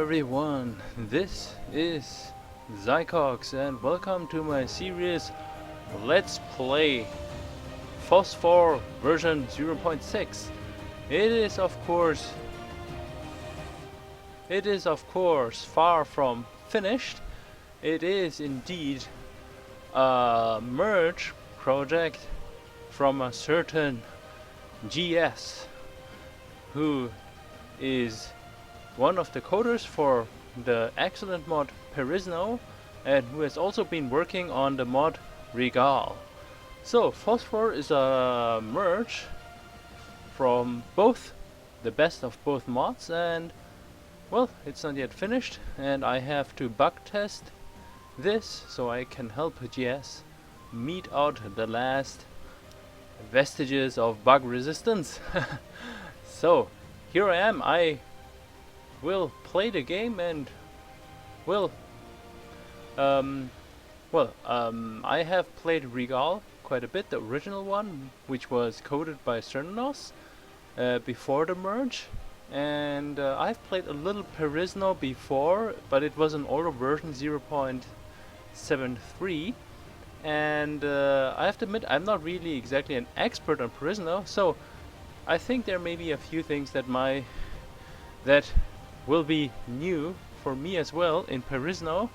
everyone, this is Zycox and welcome to my series Let's Play Phosphor version 0.6. It is of course far from finished. It is indeed a merge project from a certain GS who is one of the coders for the excellent mod Perisno, and who has also been working on the mod Rigale. So Phosphor is a merge from both the best of both mods, and well, it's not yet finished, and I have to bug test this so I can help GS meet out the last vestiges of bug resistance. So here I am. I will play the game and I have played Rigale quite a bit, the original one, which was coded by Cernos before the merge, and I've played a little Perisno before, but it was an older version, 0.73, and I have to admit I'm not really exactly an expert on Perisno, so I think there may be a few things that will be new for me as well in Perisno,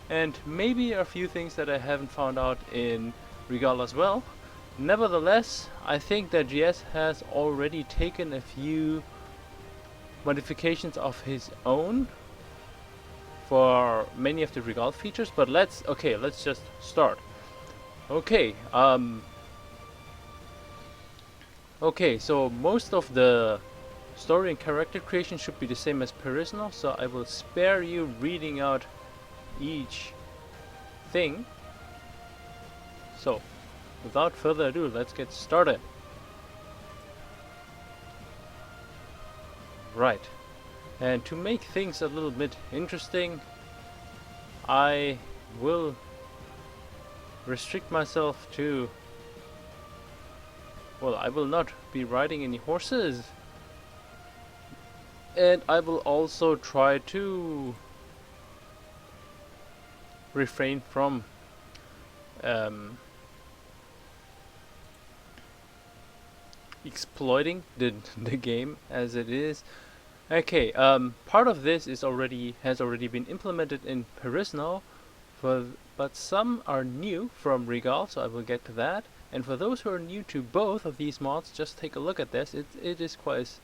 and maybe a few things that I haven't found out in Rigale as well. Nevertheless, I think that GS has already taken a few modifications of his own for many of the Rigale features, but let's just start. Okay, so most of the story and character creation should be the same as Perisno, so I will spare you reading out each thing. So, without further ado, let's get started. Right, and to make things a little bit interesting, I will restrict myself to, well, I will not be riding any horses. And I will also try to refrain from exploiting the game as it is. Okay, part of this has already been implemented in Perisno, but some are new from Rigale, so I will get to that. And for those who are new to both of these mods, just take a look at this. It is quite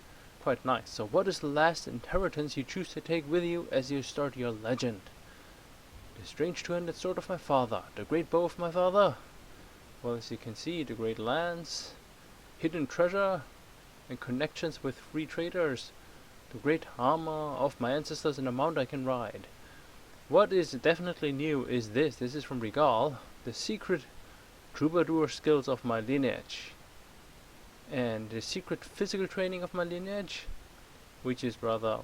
nice. So what is the last inheritance you choose to take with you as you start your legend? The strange two-handed sword of my father, the great bow of my father. Well, as you can see, the great lance, hidden treasure, and connections with free traders. The great armor of my ancestors and a mount I can ride. What is definitely new is this. This is from Rigale. The secret troubadour skills of my lineage. And the secret physical training of my lineage, which is rather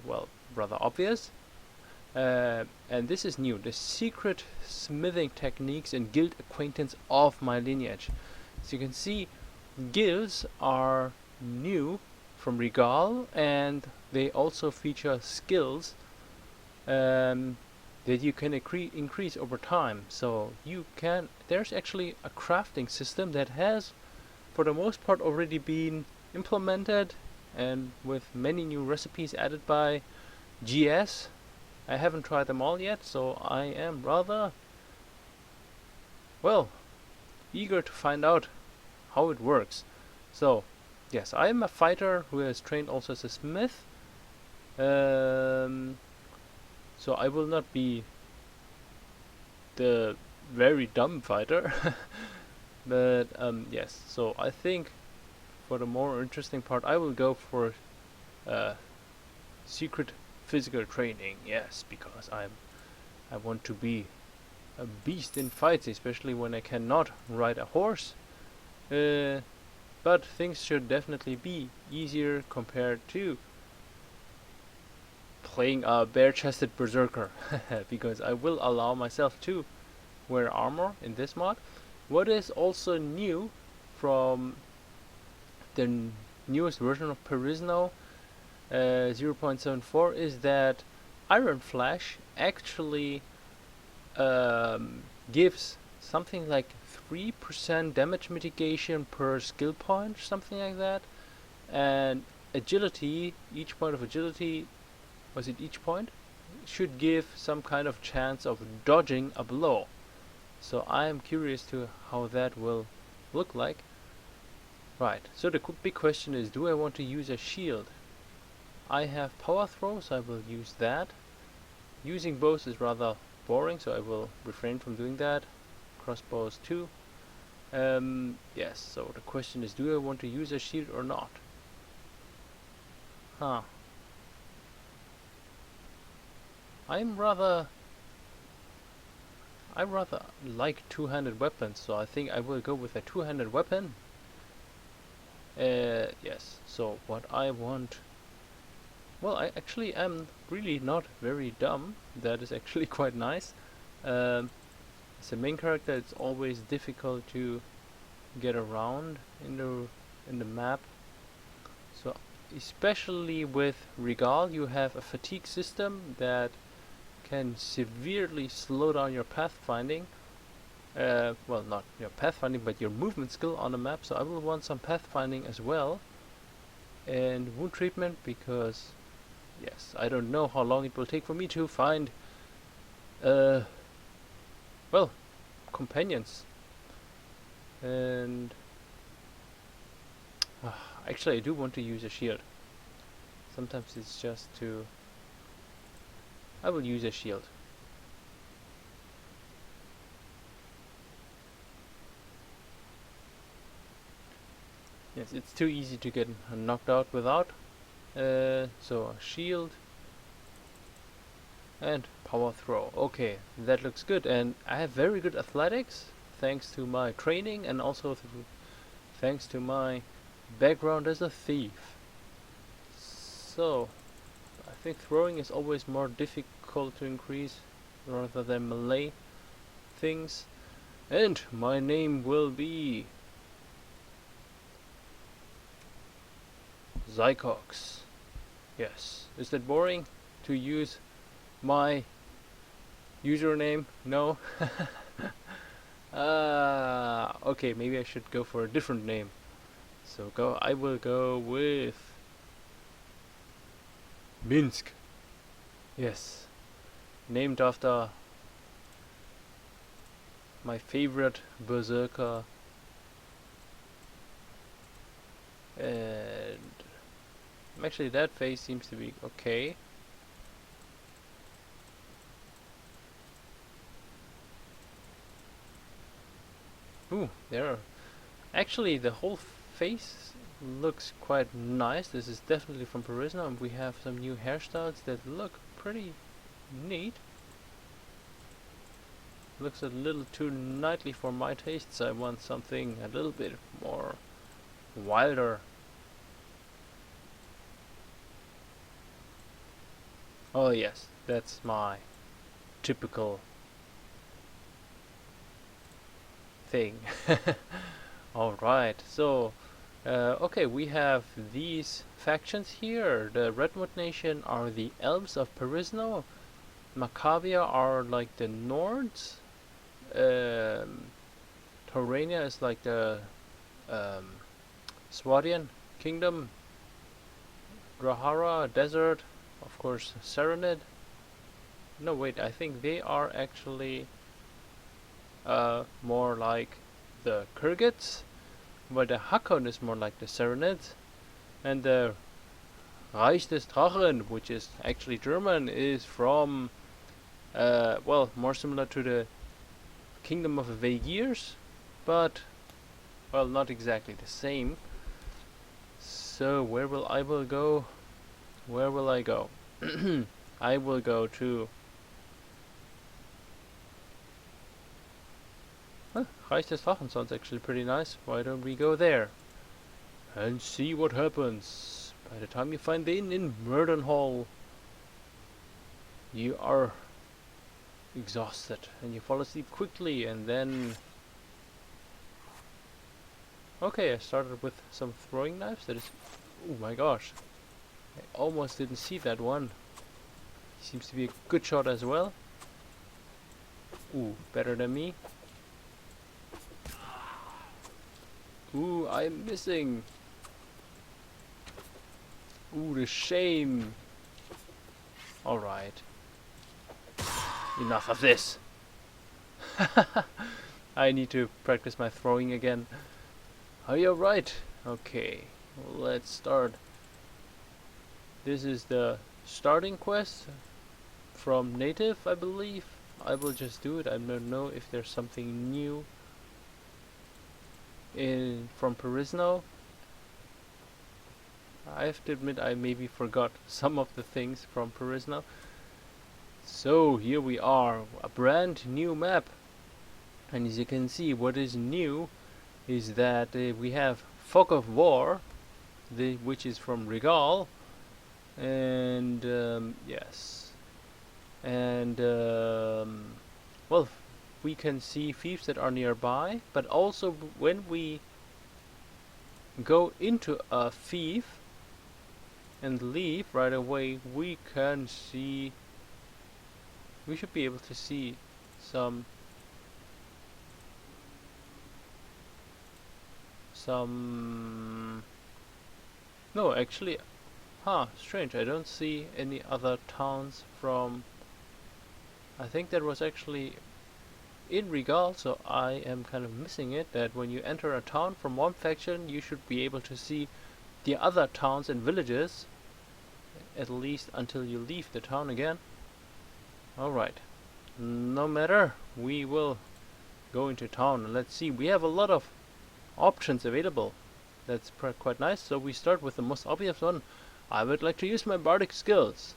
obvious, and this is new, the secret smithing techniques and guild acquaintance of my lineage. So you can see guilds are new from Rigale, and they also feature skills that you can increase over time. So there's actually a crafting system that has for the most part already been implemented, and with many new recipes added by GS. I haven't tried them all yet, so I am rather, well, eager to find out how it works. So yes, I am a fighter who has trained also as a smith, so I will not be the very dumb fighter. But yes, so I think for the more interesting part I will go for secret physical training. Yes, because I want to be a beast in fights, especially when I cannot ride a horse. But things should definitely be easier compared to playing a bare-chested berserker, because I will allow myself to wear armor in this mod. What is also new from the newest version of Perisno 0.74 is that Iron Flash actually gives something like 3% damage mitigation per skill point, something like that. And agility, each point of agility, was it each point? Should give some kind of chance of dodging a blow. So I am curious to how that will look like. Right, so the big question is, do I want to use a shield? I have power throw, so I will use that. Using bows is rather boring, so I will refrain from doing that. Crossbows too. Yes, so the question is, do I want to use a shield or not? Huh. I rather like two-handed weapons, so I think I will go with a two-handed weapon. Yes, so what I want... Well, I actually am really not very dumb. That is actually quite nice. As a main character, it's always difficult to get around in the map. So, especially with Rigale, you have a fatigue system that can severely slow down your pathfinding. Well, not your pathfinding, but your movement skill on the map. So I will want some pathfinding as well, and wound treatment, because yes, I don't know how long it will take for me to find well, companions. And actually I do want to use a shield. Sometimes it's just to... I will use a shield. Yes, it's too easy to get knocked out without. So a shield and power throw. Okay, that looks good, and I have very good athletics thanks to my training, and also thanks to my background as a thief. So I think throwing is always more difficult to increase rather than melee things. And my name will be Zycox. Yes. Is that boring to use my username? No? Okay, maybe I should go for a different name. So I will go with Minsk. Yes. Named after my favorite berserker. And actually that face seems to be okay. Ooh, there. Actually, the whole face looks quite nice. This is definitely from Perisno, and we have some new hairstyles that look pretty neat. Looks a little too knightly for my tastes. I want something a little bit more wilder. Oh yes, that's my typical thing. Alright, so okay, we have these factions here. The Redwood Nation are the elves of Perisno. Macavia are like the Nords. Torania is like the Swadian kingdom. Grahara, desert, of course Serenid. No wait, I think they are actually more like the Kurgits, but the Hakon is more like the Serenids, and the Reich des Drachen, which is actually German, is from well, more similar to the Kingdom of the Vaegirs, but well, not exactly the same. So where will I go? Where will I go? I will go to Reich des Drachen sounds actually pretty nice. Why don't we go there and see what happens? By the time you find the inn in Murdenhall, you are exhausted and you fall asleep quickly, and then okay, I started with some throwing knives. That is, oh my gosh, I almost didn't see that one. He seems to be a good shot as well. Ooh, better than me. Ooh, I'm missing. Ooh, the shame. Alright. Enough of this. I need to practice my throwing again. Are you alright? Okay, let's start. This is the starting quest from native, I believe. I will just do it. I don't know if there's something new from Perisno. I have to admit I maybe forgot some of the things from Perisno. So here we are, a brand new map. And as you can see, what is new is that we have Fog of War, which is from Rigale. And yes. And well, we can see thieves that are nearby, but also when we go into a thief and leave right away, we can see, we should be able to see some no, actually, strange, I don't see any other towns from, I think that was actually in Rigale, so I am kind of missing it, that when you enter a town from one faction you should be able to see the other towns and villages, at least until you leave the town again. Alright, no matter, we will go into town and let's see. We have a lot of options available. That's quite nice. So we start with the most obvious one. I would like to use my bardic skills.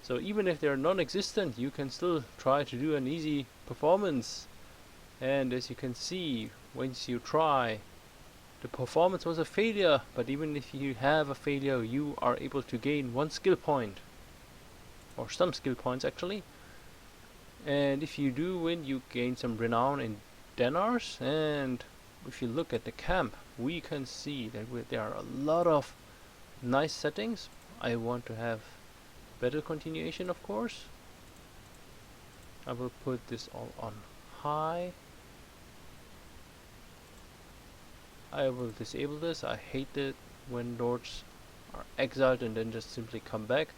So even if they're non-existent, you can still try to do an easy performance. And as you can see, once you try, the performance was a failure, but even if you have a failure, you are able to gain 1 skill point. Or some skill points actually. And if you do win, you gain some renown in denars. And if you look at the camp, we can see that there are a lot of nice settings. I want to have better continuation, of course. I will put this all on high. I will disable this. I hate it when lords are exiled and then just simply come back.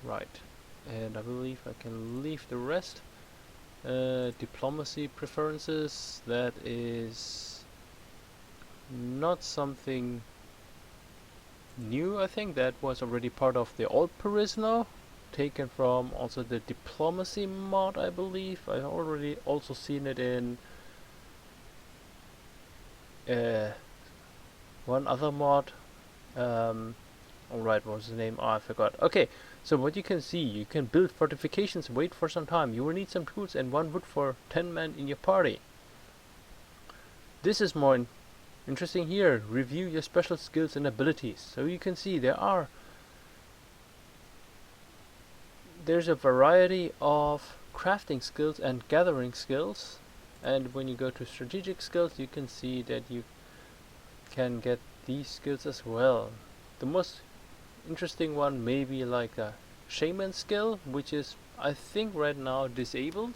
Right, and I believe I can leave the rest. Diplomacy preferences, that is not something new. I think that was already part of the old Perisno, taken from also the diplomacy mod, I believe. I already also seen it in one other mod. Alright, what was the name? Oh, I forgot. Okay, so what you can see, you can build fortifications, wait for some time. You will need some tools and 1 wood for 10 men in your party. This is more interesting here. Review your special skills and abilities. So you can see there's a variety of crafting skills and gathering skills. And when you go to strategic skills, you can see that you can get these skills as well. The most interesting one may be like a shaman skill, which is, I think, right now disabled.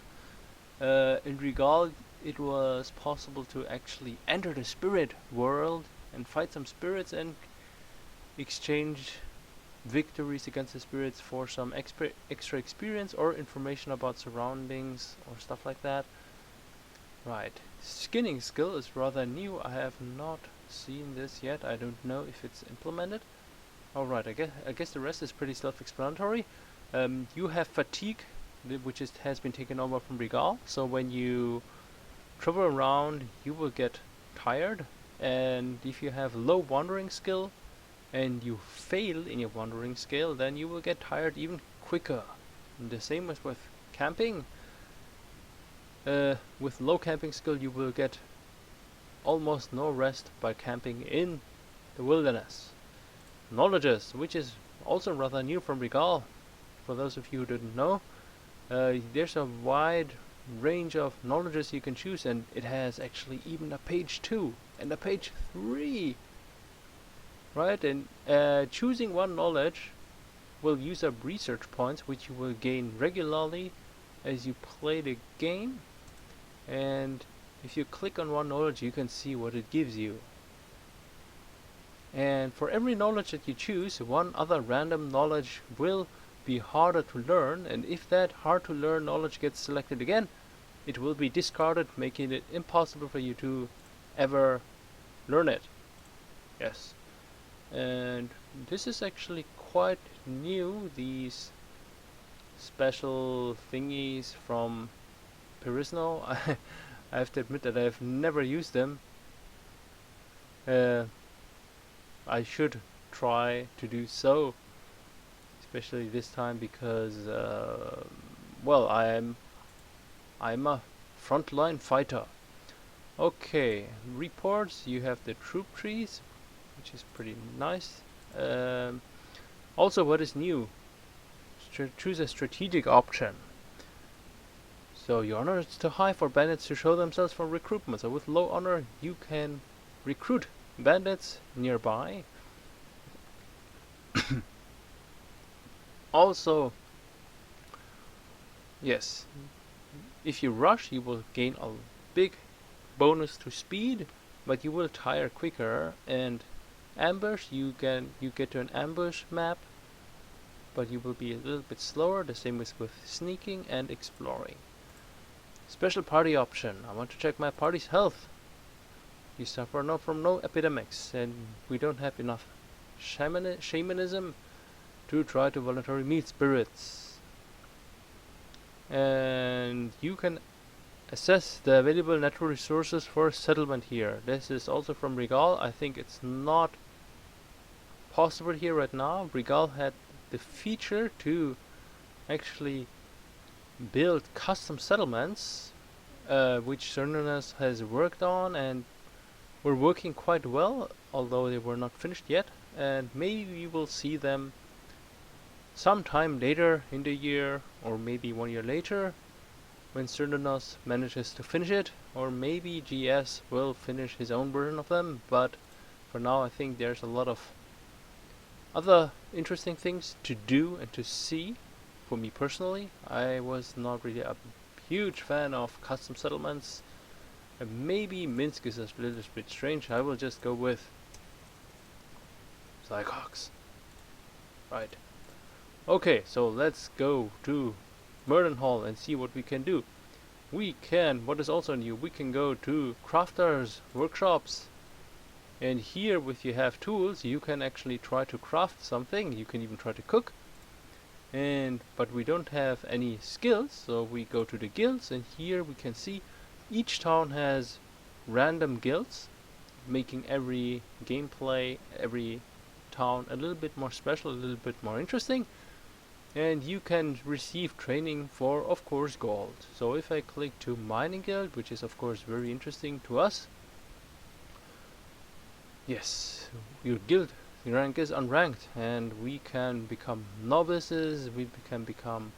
In Rigale, it was possible to actually enter the spirit world and fight some spirits and exchange victories against the spirits for some extra experience or information about surroundings or stuff like that. Right, skinning skill is rather new. I have not seen this yet. I don't know if it's implemented. Alright, I guess the rest is pretty self-explanatory. You have fatigue, which has been taken over from Rigale. So when you travel around, you will get tired. And if you have low wandering skill and you fail in your wandering skill, then you will get tired even quicker. And the same as with camping. With low camping skill, you will get almost no rest by camping in the wilderness. Knowledges, which is also rather new from Rigale, for those of you who didn't know. There's a wide range of knowledges you can choose, and it has actually even a page 2 and a page 3. Right, and choosing one knowledge will use up research points, which you will gain regularly as you play the game. And if you click on one knowledge, you can see what it gives you. And for every knowledge that you choose, one other random knowledge will be harder to learn, and if that hard to learn knowledge gets selected again, it will be discarded, making it impossible for you to ever learn it. Yes. And this is actually quite new, these special thingies from Perisno. I have to admit that I've never used them. I should try to do so, especially this time, because well, I'm a frontline fighter. Okay, reports. You have the troop trees, which is pretty nice. Also, what is new? Choose a strategic option. So your honor is too high for bandits to show themselves for recruitment. So with low honor, you can recruit bandits nearby. Also, yes, if you rush, you will gain a big bonus to speed, but you will tire quicker. And ambush, you get to an ambush map, but you will be a little bit slower. The same is with sneaking and exploring. Special party option. I want to check my party's health. You suffer from no epidemics, and we don't have enough shamanism to try to voluntarily meet spirits. And you can assess the available natural resources for settlement here. This is also from Rigale. I think it's not possible here right now. Rigale had the feature to actually build custom settlements, which Cernunas has worked on and were working quite well, although they were not finished yet, and maybe we will see them sometime later in the year, or maybe 1 year later, when Cernunas manages to finish it, or maybe GS will finish his own version of them. But for now, I think there's a lot of other interesting things to do and to see. For me personally, I was not really a huge fan of custom settlements. Maybe Minsk is a little bit strange. I will just go with Zygox. Right. Okay, so let's go to Merdenhall and see what we can do. We can, what is also new, we can go to crafters' workshops. And here, if you have tools, you can actually try to craft something. You can even try to cook. But we don't have any skills, so we go to the guilds, and here we can see each town has random guilds, making every gameplay, every town a little bit more special, a little bit more interesting. And you can receive training for, of course, gold. So if I click to mining guild, which is of course very interesting to us, yes, your guild rank is unranked, and we can become novices, we can become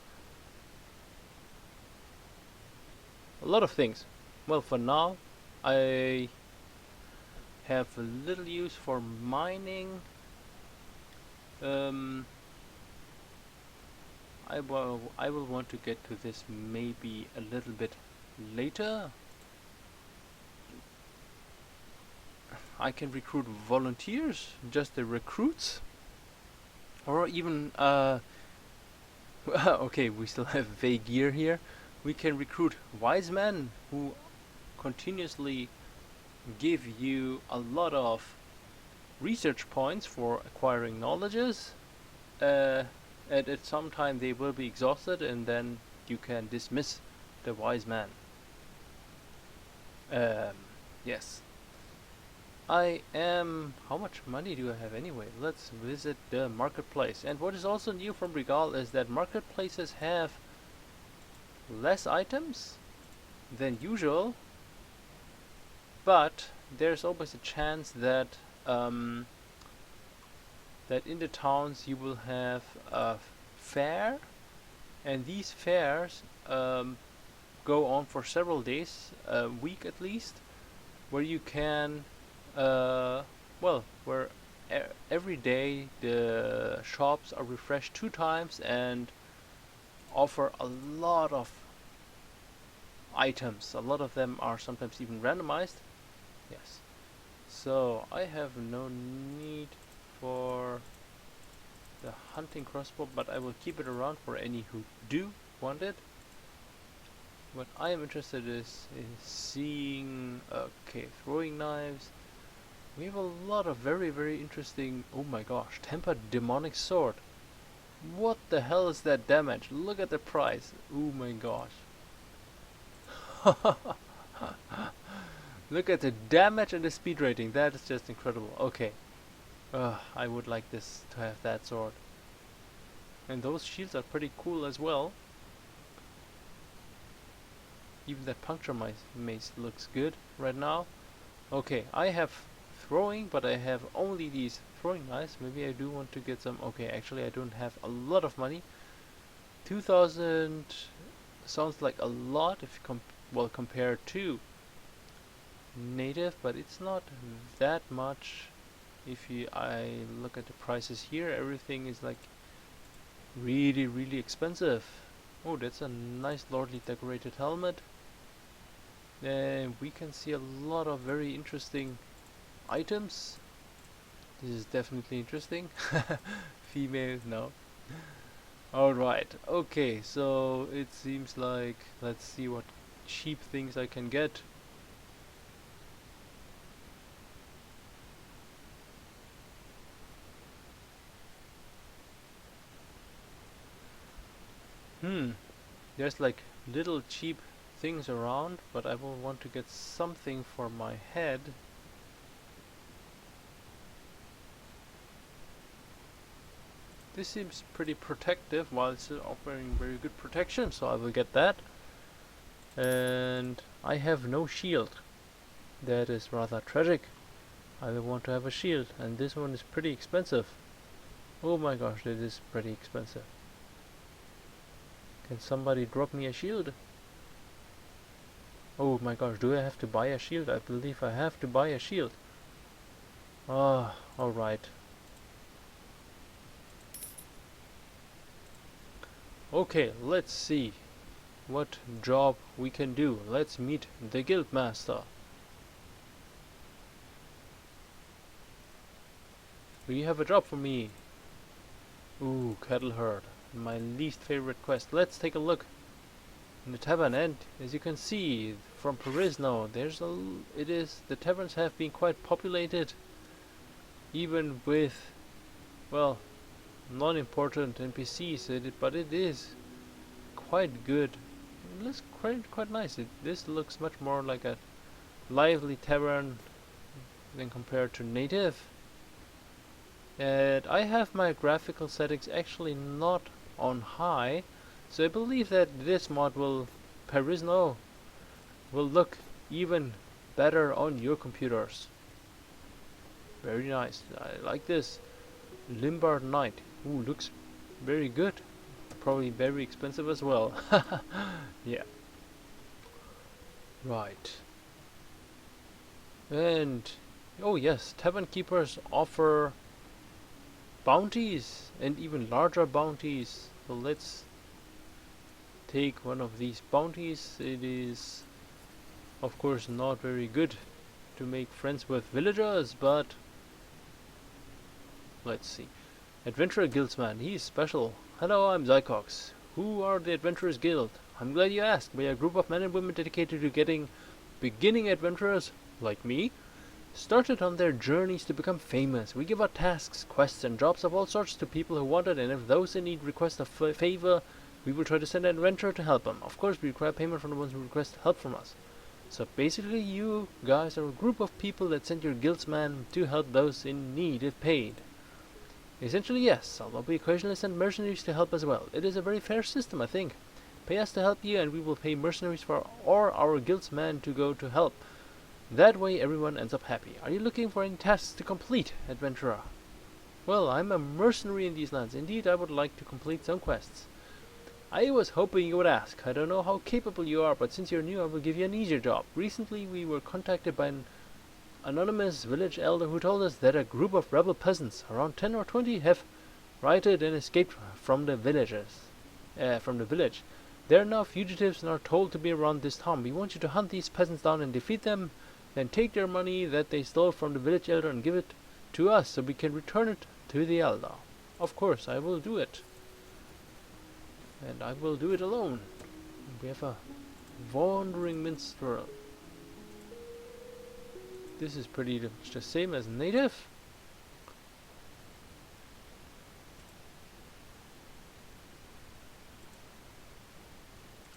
a lot of things. Well, for now, I have a little use for mining. I will want to get to this maybe a little bit later. I can recruit volunteers, just the recruits, or even okay, we still have Vaegir here. We can recruit wise men who continuously give you a lot of research points for acquiring knowledges. And at some time they will be exhausted, and then you can dismiss the wise man. Yes. I am... How much money do I have anyway? Let's visit the marketplace. And what is also new from Rigale is that marketplaces have less items than usual, but there's always a chance that that in the towns you will have a fair, and these fairs go on for several days, a week at least, where you can well, where every day the shops are refreshed 2 times and offer a lot of items. A lot of them are sometimes even randomized. Yes. So I have no need for the hunting crossbow, but I will keep it around for any who do want it. What I am interested is seeing, okay, throwing knives. We have a lot of very interesting, oh my gosh, tempered demonic sword. What the hell is that damage? Look at the price. Oh my gosh. Look at the damage and the speed rating. That is just incredible. Okay. I would like this to have that sword. And those shields are pretty cool as well. Even that puncture mace looks good right now. Okay, I have throwing, but I have only these throwing knives. Maybe I do want to get some. Okay, actually I don't have a lot of money. 2000 sounds like a lot if well compared to native, but it's not that much. If I look at the prices here, everything is like really expensive. Oh, that's a nice lordly decorated helmet. And we can see a lot of very interesting items. This is definitely interesting. Female, no. Alright, okay, so it seems like, let's see what cheap things I can get. There's like little cheap things around, but I will want to get something for my head. This seems pretty protective while it's offering very good protection, so I will get that. And I have no shield. That is rather tragic. I will want to have a shield, and this one is pretty expensive. Oh my gosh, it is pretty expensive. Can somebody drop me a shield? Oh my gosh, do I have to buy a shield? I believe I have to buy a shield. Ah, alright. Okay, let's see what job we can do. Let's meet the guild master. Do you have a job for me? Ooh, cattle herd. My least favorite quest. Let's take a look in the tavern, and as you can see from Perisno, the taverns have been quite populated, even with, well, non-important NPCs, but it is quite good. It looks quite nice. This looks much more like a lively tavern than compared to native. And I have my graphical settings actually not on high, so I believe that this mod Perisno will look even better on your computers. Very nice. I like this. Limbard Knight. Ooh, looks very good. Probably very expensive as well. Yeah. Right. And oh yes, tavern keepers offer bounties and even larger bounties. So let's take one of these bounties. It is of course not very good to make friends with villagers, but let's see. Adventurer Guildsman, he's special. Hello, I'm Zycox. Who are the Adventurers Guild? I'm glad you asked. We are a group of men and women dedicated to getting beginning adventurers, like me, started on their journeys to become famous. We give out tasks, quests, and jobs of all sorts to people who want it, and if those in need request a favor, we will try to send an adventurer to help them. Of course, we require payment from the ones who request help from us. So basically, you guys are a group of people that send your guildsman to help those in need if paid. Essentially, yes, although we occasionally send mercenaries to help as well. It is a very fair system, I think. Pay us to help you, and we will pay mercenaries or our guildsman to go to help. That way everyone ends up happy. Are you looking for any tasks to complete, adventurer? Well, I'm a mercenary in these lands. Indeed, I would like to complete some quests. I was hoping you would ask. I don't know how capable you are, but since you're new, I will give you an easier job. Recently, we were contacted by anonymous village elder who told us that a group of rebel peasants, around 10 or 20, have rioted and escaped from the village. They are now fugitives and are told to be around this town. We want you to hunt these peasants down and defeat them, then take their money that they stole from the village elder and give it to us so we can return it to the elder. Of course, I will do it. And I will do it alone. We have a wandering minstrel. This is pretty much the same as native.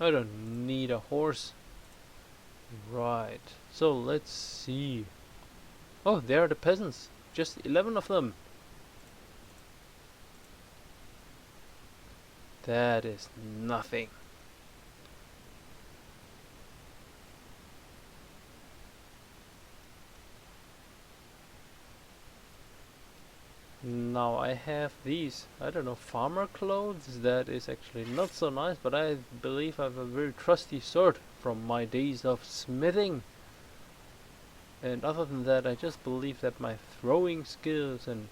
I don't need a horse. Right. So let's see. Oh, there are the peasants. Just 11 of them. That is nothing. Now I have these, I don't know, farmer clothes. That is actually not so nice, but I believe I have a very trusty sword from my days of smithing. And other than that, I just believe that my throwing skills and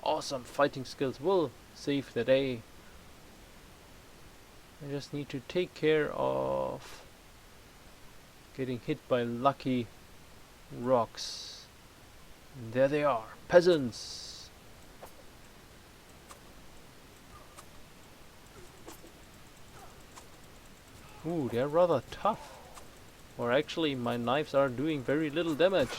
awesome fighting skills will save the day. I just need to take care of getting hit by lucky rocks. And there they are, peasants. Ooh, they're rather tough. Or actually, my knives are doing very little damage.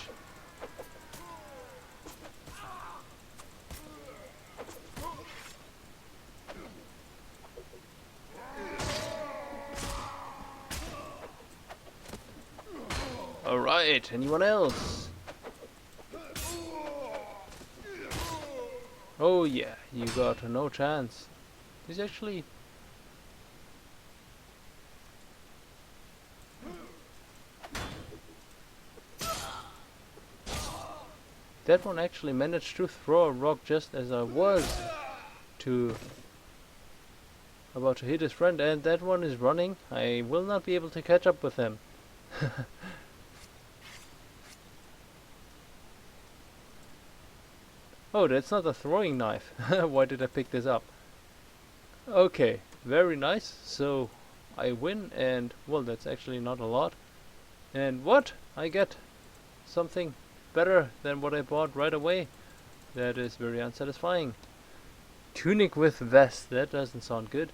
Alright, anyone else? Oh yeah, you got no chance. He's actually... That one actually managed to throw a rock just as I was about to hit his friend, and that one is running. I will not be able to catch up with him. Oh, that's not a throwing knife. Why did I pick this up? Okay, very nice. So I win, and well, that's actually not a lot. And what? I get something better than what I bought right away. That is very unsatisfying. Tunic with vest, that doesn't sound good.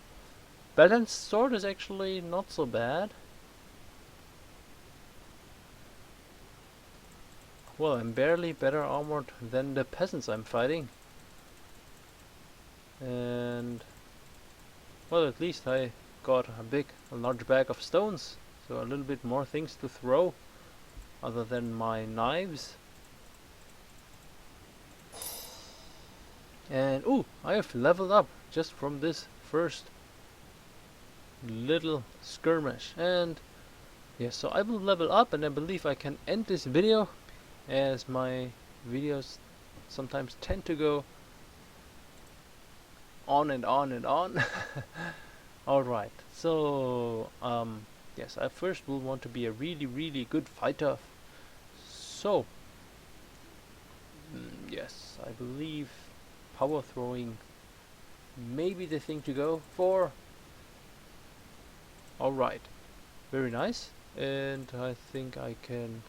Balanced sword is actually not so bad. Well, I'm barely better armored than the peasants I'm fighting. And well, at least I got a large bag of stones, so a little bit more things to throw other than my knives. And ooh, I have leveled up just from this first little skirmish. And yes, so I will level up, and I believe I can end this video, as my videos sometimes tend to go on and on and on. Alright, so yes, I first will want to be a really good fighter. So yes, I believe power throwing may be the thing to go for. Alright, very nice. And I think I can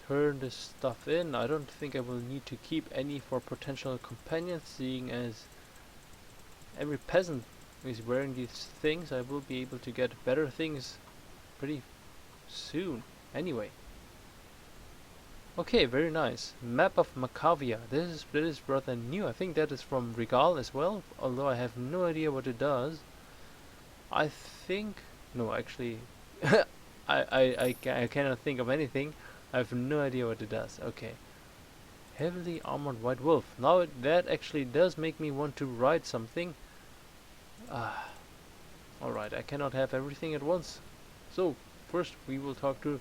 turn this stuff in. I don't think I will need to keep any for potential companions, seeing as every peasant is wearing these things. I will be able to get better things pretty soon anyway. Okay, very nice. Map of Macavia. This is rather new. I think that is from Rigale as well, although I have no idea what it does. I think... no, actually... I cannot think of anything. I have no idea what it does. Okay. Heavily armored white wolf. Now that actually does make me want to ride something. Alright, I cannot have everything at once. So, first we will talk to...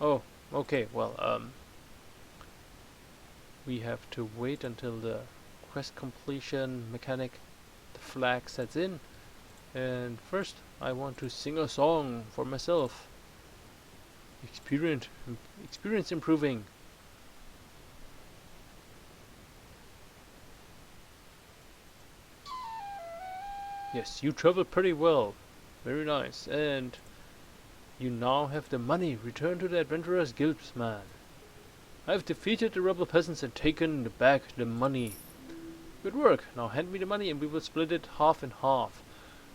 oh, okay, well, we have to wait until the quest completion mechanic, the flag, sets in. And first, I want to sing a song for myself. Experience, experience improving. Yes, you traveled pretty well. Very nice. And you now have the money. Return to the adventurers guilds, man. I have defeated the rebel peasants and taken back the money. Good work. Now hand me the money and we will split it half and half.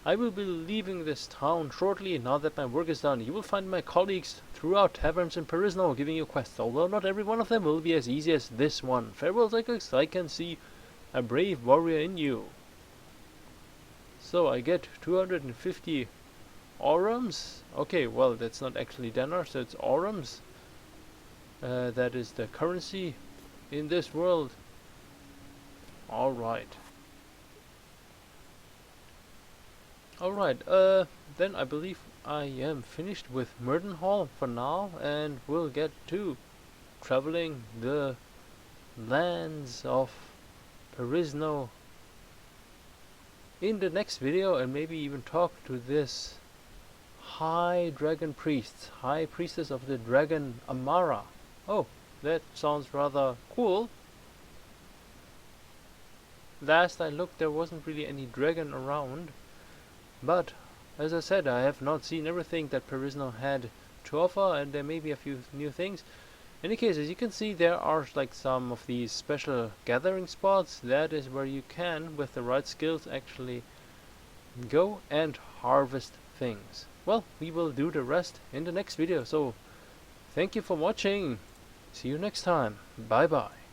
I will be leaving this town shortly now that my work is done. You will find my colleagues throughout taverns in Perisno giving you quests, although not every one of them will be as easy as this one. Farewell, Zygox. I can see a brave warrior in you. So I get 250 orums. Okay, well that's not actually dinar, so it's orums. That is the currency in this world. Alright. Alright, then I believe I am finished with Murdenhall for now, and we'll get to traveling the lands of Perisno in the next video, and maybe even talk to this High Dragon Priest, High Priestess of the Dragon Amara. Oh, that sounds rather cool. Last I looked there wasn't really any dragon around, but as I said, I have not seen everything that Perisno had to offer, and there may be a few new things. In any case, as you can see, there are like some of these special gathering spots. That is where you can, with the right skills, actually go and harvest things. Well, we will do the rest in the next video, so thank you for watching. See you next time. Bye bye.